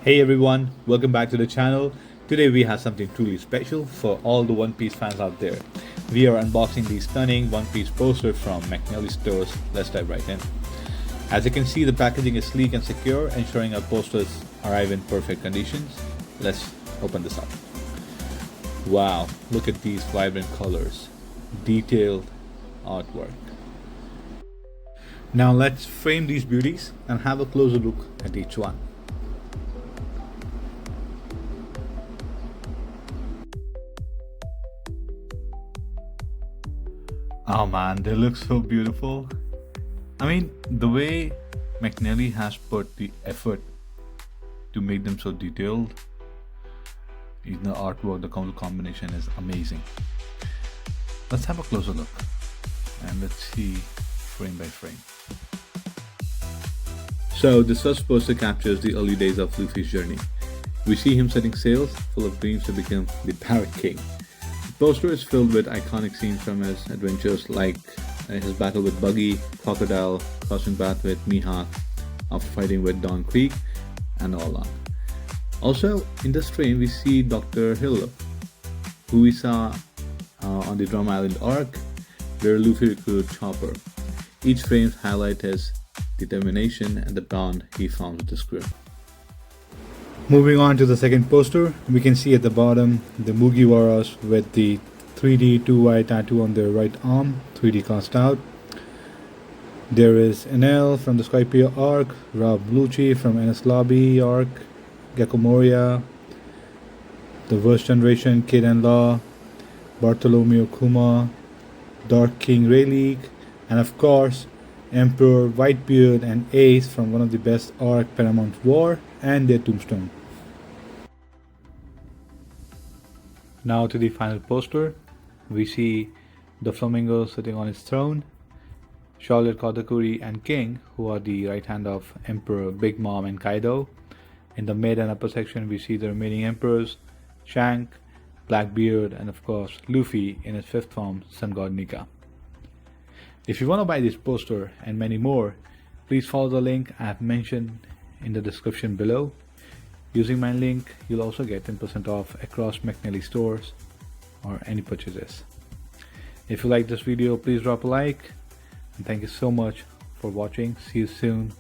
Hey everyone, welcome back to the channel. Today we have something truly special for all the One Piece fans out there. We are unboxing the stunning One Piece poster from McNallyStores. Let's dive right in. As you can see, the packaging is sleek and secure, ensuring our posters arrive in perfect conditions. Let's open this up. Wow, look at these vibrant colors. Detailed artwork. Now let's frame these beauties and have a closer look at each one. Oh man, they look so beautiful. I mean, the way McNally has put the effort to make them so detailed, the artwork, the color combination is amazing. Let's have a closer look and let's see frame by frame. So this first poster captures the early days of Luffy's journey. We see him setting sails, full of dreams to become the Pirate King. The poster is filled with iconic scenes from his adventures, like his battle with Buggy, Crocodile, crossing path with Mihawk, after fighting with Don Creek, and all that. Also, in this frame, we see Dr. Hill, who we saw on the Drum Island arc, where Luffy recruited Chopper. Each frame highlights his determination and the bond he forms with his crew. Moving on to the second poster, we can see at the bottom the Mugiwaras with the 3D 2Y tattoo on their right arm, 3D cast out. There is Enel from the Skypiea arc, Rob Lucci from Ennis Lobby arc, Gecko Moria, the First Generation Kid and Law, Bartholomew Kuma, Dark King Rayleigh, and of course Emperor Whitebeard and Ace from one of the best arc, Paramount War, and their tombstone. Now to the final poster, we see the Flamingo sitting on his throne, Charlotte Katakuri and King, who are the right hand of Emperor Big Mom and Kaido. In the mid and upper section, we see the remaining emperors, Shank, Blackbeard, and of course Luffy in his fifth form, Sun God Nika. If you want to buy this poster and many more, please follow the link I have mentioned in the description below. Using my link, you'll also get 10% off across McNally stores or any purchases. If you like this video, please drop a like, and thank you so much for watching. See you soon.